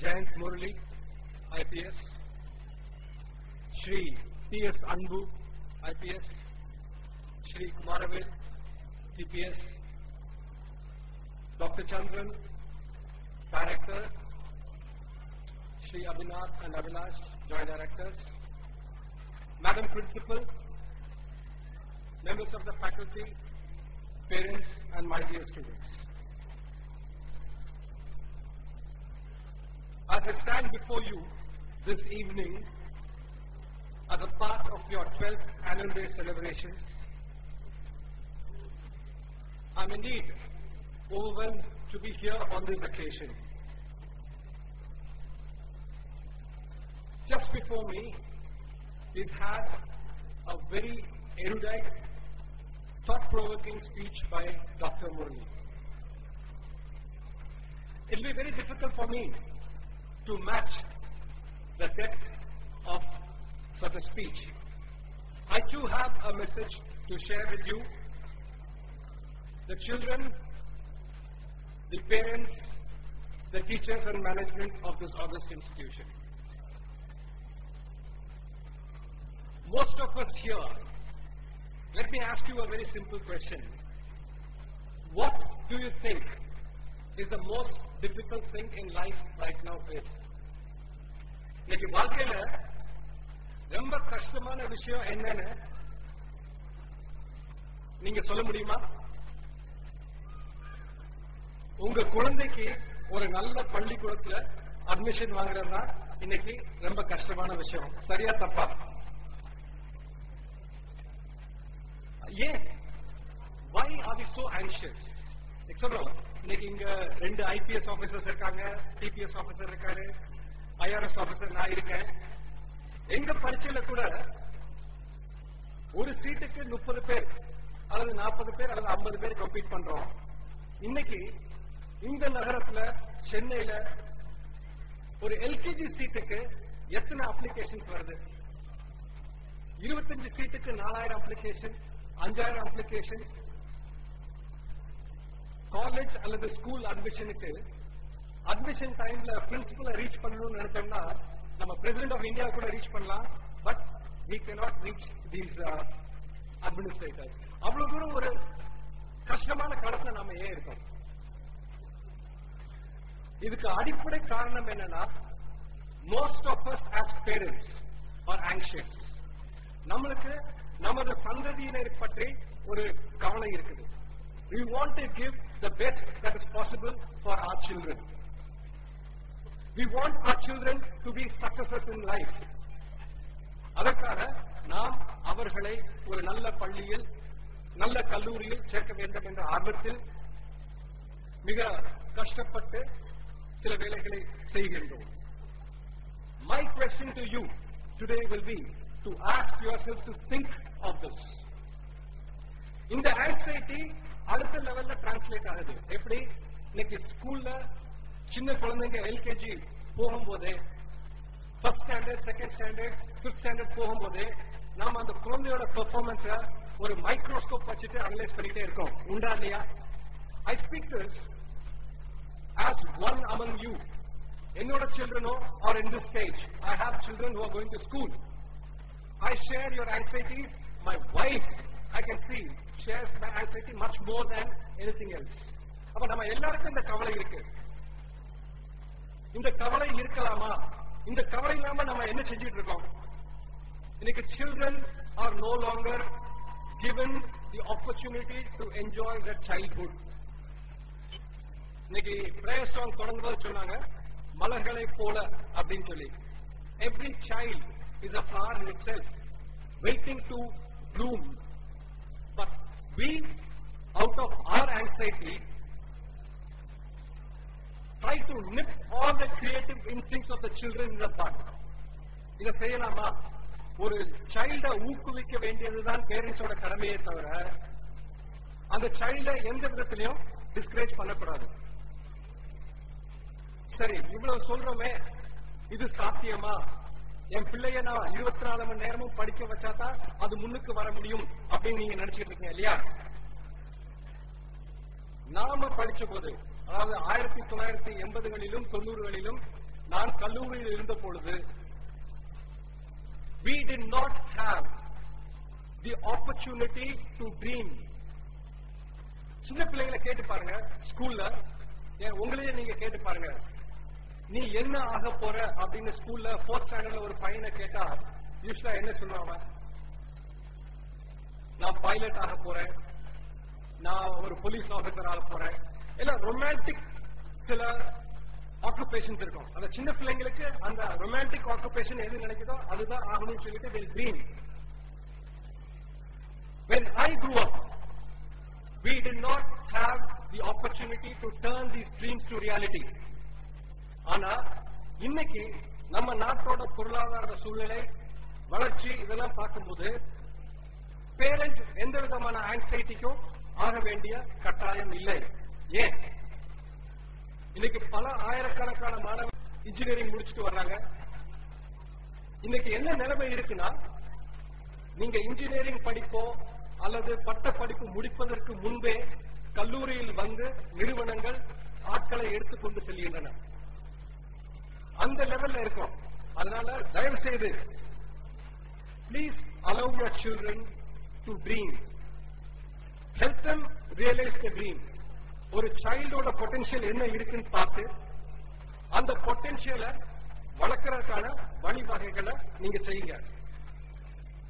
Jayant Murali, IPS, Shri T.S. Anbu, IPS, Shri Kumaravel, TPS, Dr. Chandran, Director, Shri Abhinath and Abhilash, Joint Directors, Madam Principal, members of the faculty, parents and my dear students. As I stand before you this evening as a part of your 12th annual day celebrations, I am indeed overwhelmed to be here on this occasion. Just before me, we've had a very erudite, thought-provoking speech by Dr. Murali. It will be very difficult for me to match the depth of such a speech. I too have a message to share with you, the children, the parents, the teachers and management of this august institution. Most of us here, let me ask you a very simple question. What do you think is the most difficult thing in life right now is? இன்னைக்கு வாழ்க்கையில ரொம்ப கஷ்டமான விஷயம் என்னன்னு நீங்க சொல்ல முடியுமா? உங்க குழந்தைக்கு ஒரு நல்ல பள்ளிக்கூடத்துல அட்மிஷன் வாங்குறதுனா இன்னைக்கு ரொம்ப கஷ்டமான விஷயம். சரியா தப்பா? ஏன்? Why are we so anxious? சொல்றோம் இன்னைக்கு இங்க 2 IPS ஆபீசர்ஸ் இருக்காங்க, TPS ஆபீசர் இருக்காரு, IRS ஆபீசர் நான் இருக்கேன். எங்க பரீட்சையில கூட ஒரு சீட்டுக்கு 30 பேர் அல்லது 40 பேர் அல்லது 50 பேர் கம்பீட் பண்றோம். இன்னைக்கு இந்த நகரத்துல சென்னையில ஒரு LKG சீட்டுக்கு எத்தனை அப்ளிகேஷன்ஸ் வருது? 25 சீட்டுக்கு 4000 அப்ளிகேஷன், 5000 அப்ளிகேஷன்ஸ். காலேஜ் அல்லது ஸ்கூல் அட்மிஷனுக்கு அட்மிஷன் டைம்ல பிரின்சிபலை ரீச் பண்ணணும்னு நினைச்சோம்னா நம்ம பிரசிடென்ட் ஆஃப் இந்தியா கூட ரீச் பண்ணலாம். But we cannot reach these administrators. அவ்வளவு தூரம் ஒரு கஷ்டமான காலத்துல நாம ஏன் இருக்கோம்? இதுக்கு அடிப்படை காரணம் என்னன்னா, most of us as parents are anxious. நம்மளுக்கு நமது சந்ததியினர் பற்றி ஒரு கவலை இருக்குது. We want to give the best that is possible for our children. We want our children to be successes in life. அதற்காக நாம் அவர்களை ஒரு நல்ல பள்ளியில், நல்ல கல்லூரியில் சேர்க்க வேண்டும் என்ற ஆர்வத்தில் மிக கஷ்டப்பட்டு சில வேலைகளை செய்கின்றோம். My question to you today will be to ask yourself to think of this. இந்த anxiety அடுத்த லெவல்ல டிரான்ஸ்லேட் ஆகுது. எப்படி? இன்னைக்கு ஸ்கூல்ல சின்ன குழந்தைங்க LKG போகும்போதே, first standard, second standard, fifth standard போகும்போதே நாம அந்த குழந்தையோட பெர்ஃபார்மன்ஸ ஒரு மைக்ரோஸ்கோப் வச்சுட்டு அனலைஸ் பண்ணிட்டே இருக்கோம். உண்டா இல்லையா? I speak this as one among you. என்னோட children are in this stage. I have children who are going to school. I share your anxieties. My wife, I can see, shares my anxiety much more than anything else. அப்ப நம்ம எல்லாருக்கும் இந்த கவலை இருக்கு. இந்த கவலை இருக்கலாமா? இந்த கவலை இல்லாம நம்ம என்ன செஞ்சிட்டு இருக்கோம்? இன்னைக்கு children are no longer given the opportunity to enjoy their childhood. இன்னைக்கு பிரேயர் சாங் தொடங்கும்போது சொன்னாங்க, மலர்களை போல அப்படின்னு சொல்லி. Every child is a flower in itself, waiting to bloom. But we, out of our anxiety, try to nip all the creative instincts of the children in the bud. இதை செய்யலாமா? ஒரு child ஊக்குவிக்க வேண்டியதுதான் பேரண்ட்ஸோட கடமையே தவிர அந்த சைல்ட எந்த விதத்திலையும் டிஸ்கரேஜ் பண்ணக்கூடாது. சரி, இவ்வளவு சொல்றோமே, இது சாத்தியமா? என் பிள்ளைய நான் 24 மணி நேரமும் படிக்க வச்சாதான் அது முன்னுக்கு வர முடியும் அப்படின்னு நீங்க நினைச்சிட்டு இருக்கீங்க இல்லையா? நாம படிச்ச போது, அதாவது 1980களிலும் 90களிலும் நான் கல்லூரியில் இருந்த பொழுது we did not have the opportunity to dream. சின்ன பிள்ளைகளை கேட்டு பாருங்க ஸ்கூல்ல, உங்களையே நீங்க கேட்டு பாருங்க, நீ என்ன ஆக போற அப்படின்னு ஸ்கூல்ல 4th ஸ்டாண்டர்ட்ல ஒரு பையனை கேட்டா யூஸ்வலா என்ன சொல்லுவாங்க? நான் பைலட் ஆக போறேன், நான் ஒரு போலீஸ் ஆபீசர் ஆக போறேன். எல்லாம் ரொமான்டிக் சில ஆக்குபேஷன்ஸ் இருக்கும். அந்த சின்ன பிள்ளைங்களுக்கு அந்த ரொமான்டிக் ஆக்குபேஷன் எது நினைக்குதோ அதுதான் ஆகணும்னு சொல்லிட்டு they dream. When I grew up, we did not have the opportunity to turn these dreams to reality. ஆனா இன்னைக்கு நம்ம நாட்டோட பொருளாதார சூழ்நிலை, வளர்ச்சி இதெல்லாம் பார்க்கும்போது பேரண்ட்ஸ் எந்த விதமான ஆங்ஸைட்டிக்கும் ஆக வேண்டிய கட்டாயம் இல்லை. ஏன்? இன்னைக்கு பல ஆயிரக்கணக்கான மாணவர்கள் இன்ஜினியரிங் முடிச்சுட்டு வர்றாங்க. இன்னைக்கு என்ன நிலைமை இருக்குன்னா, நீங்க இன்ஜினியரிங் படிப்போ அல்லது பட்ட படிப்பு முடிப்பதற்கு முன்பே கல்லூரியில் வந்து நிறுவனங்கள் ஆட்களை எடுத்துக்கொண்டு செல்கின்றன. அந்த லெவல்ல இருக்கும். அதனால தயவு செய்து please allow your children to dream. Help them realize the dream. ஒரு சைல்டோட பொட்டன்ஷியல் என்ன இருக்குன்னு பார்த்து அந்த பொட்டன்ஷியலை வளர்க்கறதுக்கான வழிவகைகளை நீங்க செய்யுங்க.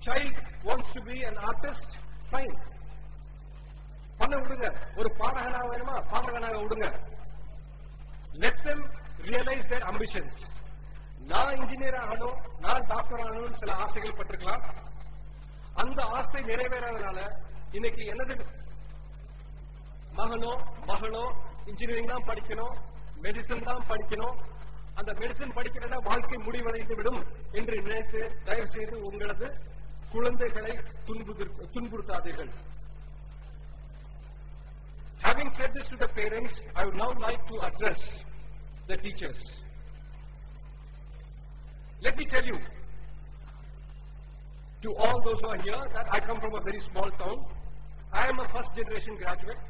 Child wants to be an artist, fine. பண்ண விடுங்க. ஒரு பாடகனாக வேணுமா, பாடகனாக விடுங்க. Let them realize their ambitions. நான் இன்ஜினியர் ஆகணும், நான் டாக்டர் ஆகணும்னு சில ஆசைகள் பட்டிருக்கலாம். அந்த ஆசை நிறைவேறாதனால இன்னைக்கு எனது மகனோ மகளோ இன்ஜினியரிங் தான் படிக்கணும், மெடிசன் தான் படிக்கணும், அந்த மெடிசன் படிக்கிறதா வாழ்க்கை முடிவடைந்து விடும் என்று நினைத்து தயவு செய்து உங்களது குழந்தைகளை துன்புறுத்தாதீர்கள். Having said this to the parents, I would now like to address the teachers. Let me tell you, to all those who are here, that I come from a very small town. I am a first generation graduate.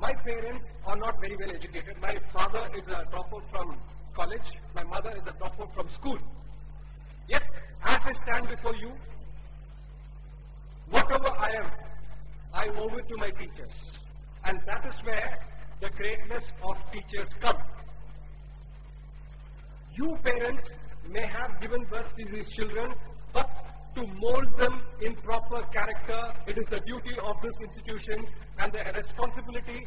My parents are not very well educated. My father is a dropout from college. My mother is a dropout from school. Yet, as I stand before you, whatever I am, I owe it to my teachers. And that is where the greatness of teachers come. You parents may have given birth to these children, but to mold them in proper character, it is the duty of these institutions, and the responsibility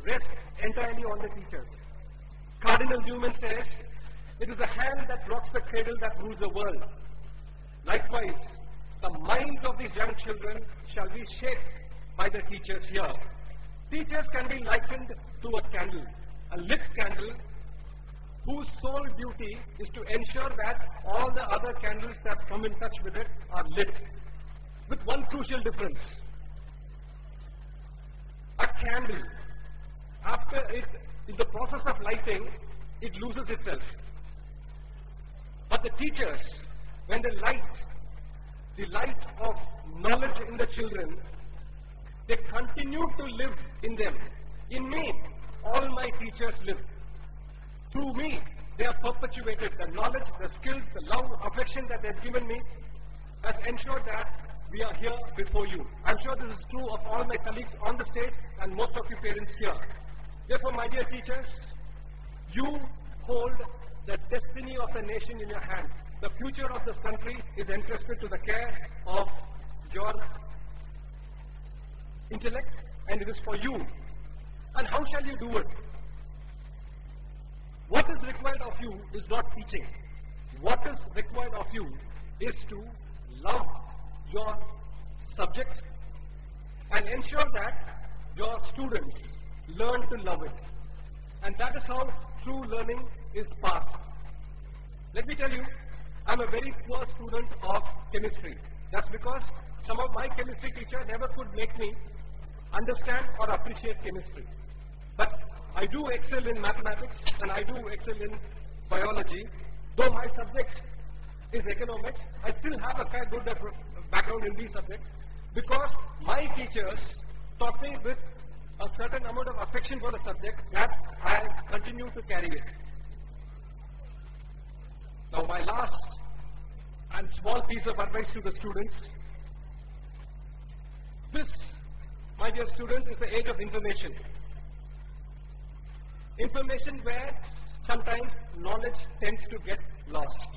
rests entirely on the teachers. Cardinal Newman says, it is the hand that rocks the cradle that rules the world. Likewise, the minds of these young children shall be shaped by the teachers here. Teachers can be likened to a candle, a lit candle, whose sole duty is to ensure that all the other candles that come in touch with it are lit. With one crucial difference. A candle, after it, in the process of lighting, it loses itself. But the teachers, when they light the light of knowledge in the children, they continue to live in them. In me, all my teachers live. Through me, they are perpetuated. The knowledge, the skills, the love, affection that they've given me has ensured that we are here before you. I'm sure this is true of all my colleagues on the stage and most of you parents here. Therefore, my dear teachers, you hold the destiny of the nation in your hands. The future of this country is entrusted to the care of your intellect, and it is for you. And how shall you do it? What is required of you is not teaching. What is required of you is to love your subject and ensure that your students learn to love it. And that is how true learning is passed. Let me tell you, I'm a very poor student of chemistry. That's because some of my chemistry teacher never could make me understand or appreciate chemistry. But I do excel in mathematics and I do excel in biology. Though my subject is economics, I still have a fair good background in these subjects because my teachers taught me with a certain amount of affection for the subject that I continue to carry it. my last and small piece of advice to the students. This, my dear students, is the age of information. Information where sometimes knowledge tends to get lost.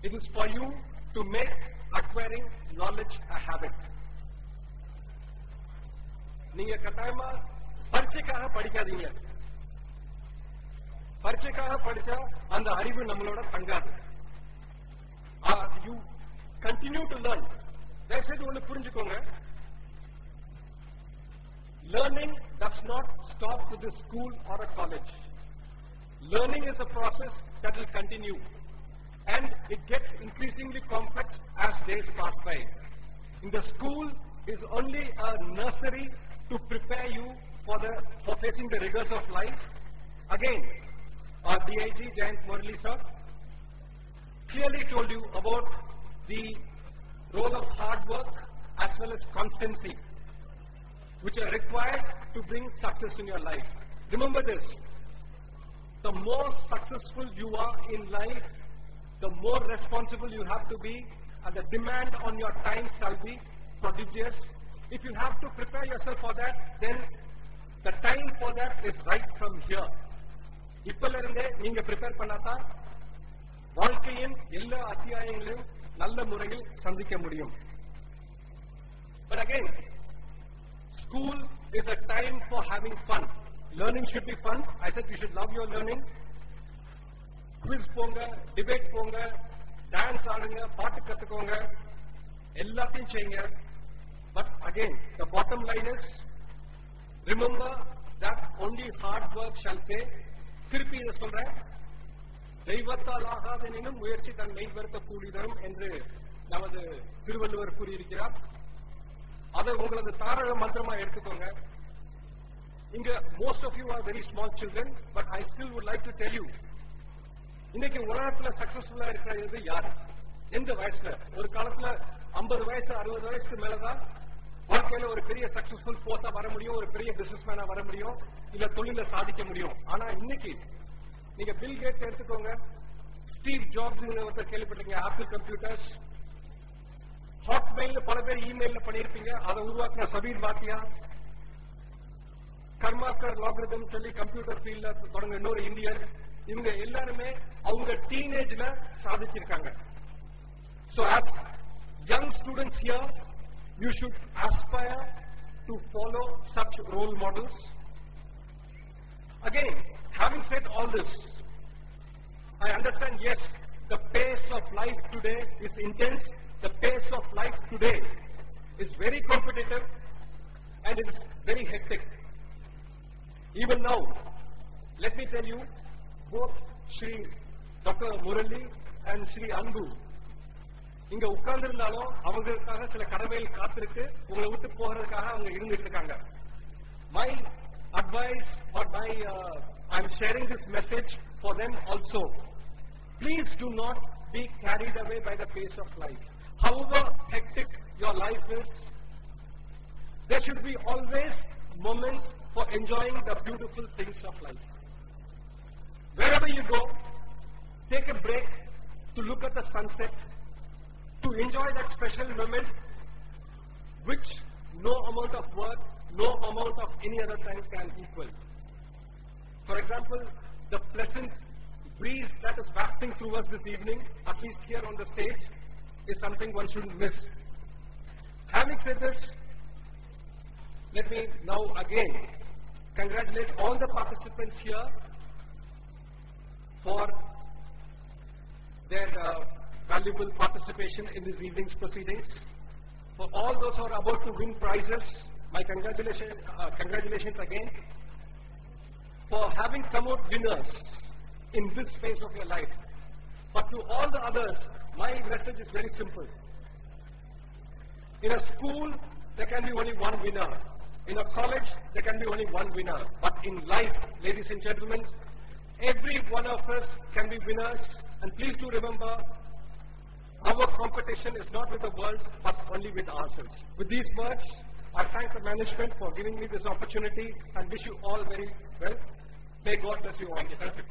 It is for you to make acquiring knowledge a habit. நீங்க கட்டாயமா பரீட்சைக்காக படிக்காதீங்க. பரீட்சைக்காக படிச்சா அந்த அறிவு நம்மளோட தங்காது. You continue to learn. That's it. ஒன்னு புரிஞ்சுக்கோங்க. Learning does not stop with a school or a college. Learning is a process that will continue, and it gets increasingly complex as days pass by. In the school is only a nursery to prepare you for facing the rigors of life. Again, our DIG Jayant Murali sir clearly told you about the role of hard work as well as constancy, which are required to bring success in your life. Remember this, the more successful you are in life, the more responsible you have to be, and the demand on your time shall be prodigious. If you have to prepare yourself for that, then the time for that is right from here. இப்பல இருந்தே நீங்க prepare பண்ணாதா வாழ்க்கையின் எல்லா அத்தியாயங்களையும் நல்ல முறையில் சந்திக்க முடியும். But again, school is a time for having fun. Learning should be fun. I said you should love your learning. Quiz போங்க, debate போங்க, dance ஆடுங்க, பாட்டு கத்துக்கோங்க, எல்லாத்தையும் செய்யுங்க. But again, the bottom line is, remember that only hard work shall pay. திருப்பி இதை சொல்றேன், தெய்வத்தால் ஆகாதெனினும் முயற்சி தன் மெய்வருத்த கூலி தரும் என்று நமது திருவள்ளுவர் கூறியிருக்கிறார். அதை உங்களது தாரக மந்திரமா எடுத்துக்கோங்க. இங்க most of you are very small children, but I still would like to tell you, இன்னைக்கு உலகத்துல சக்சஸ்ஃபுல்லா இருக்கிறது யாரு, எந்த வயசுல? ஒரு காலத்துல 50 வயசு 60 வயசுக்கு மேலதான் வாழ்க்கையில ஒரு பெரிய சக்சஸ்ஃபுல் போர்ஸா வர முடியும், ஒரு பெரிய பிசினஸ் மேனா வர முடியும், இல்ல தொழில சாதிக்க முடியும். ஆனா இன்னைக்கு நீங்க பில் கேட்ஸ் எடுத்துக்கோங்க, ஸ்டீவ் ஜாப்ஸ் ஒருத்தர் கேள்விப்பட்டீங்க, ஆப்பிள் கம்ப்யூட்டர்ஸ், ஹாட்மெயில் பல பேர் இமெயில்ல பண்ணிருப்பீங்க, அதை உருவாக்குன சபீர் பாத்தியா, கர்மாக்கர் லாகிரிதம் சொல்லி கம்ப்யூட்டர் ஃபீல்ட்ல தொடங்க இன்னொரு இந்தியர், இவங்க எல்லாருமே அவங்க டீனேஜ்ல சாதிச்சிருக்காங்க. So as young students here, you should aspire to follow such role models. Again, having said all this, I understand, yes, the pace of life today is intense. The pace of life today is very competitive and it is very hectic. Even now, let me tell you, both Shri Dr. Murali and Shri Anbu இங்க உட்கார்ந்து இருந்தாலும் அவங்களுக்காக சில கடமைகள் காத்திருக்கு, உங்களை விட்டு போகிறதுக்காக அவங்க இருந்துட்டு இருக்காங்க. My advice or I'm sharing this message for them also. Please do not be carried away by the pace of life. However hectic your life is, there should be always moments for enjoying the beautiful things of life. Wherever you go, take a break to look at the sunset, to enjoy that special moment which no amount of work, no amount of any other time can equal. For example, the pleasant breeze that is wafting through us this evening, at least here on the stage, is something one shouldn't miss. Having said this, let me now again congratulate all the participants here for their valuable participation in this evening's proceedings. For all those who are about to win prizes, my congratulations again for having come out winners in this phase of your life. But to all the others, my message is very simple. In a school, there can be only one winner. In a college, there can be only one winner. But in life, ladies and gentlemen, every one of us can be winners. And please do remember, our competition is not with the world, but only with ourselves. With these words, I thank the management for giving me this opportunity and wish you all very well. May God bless you all. Thank you.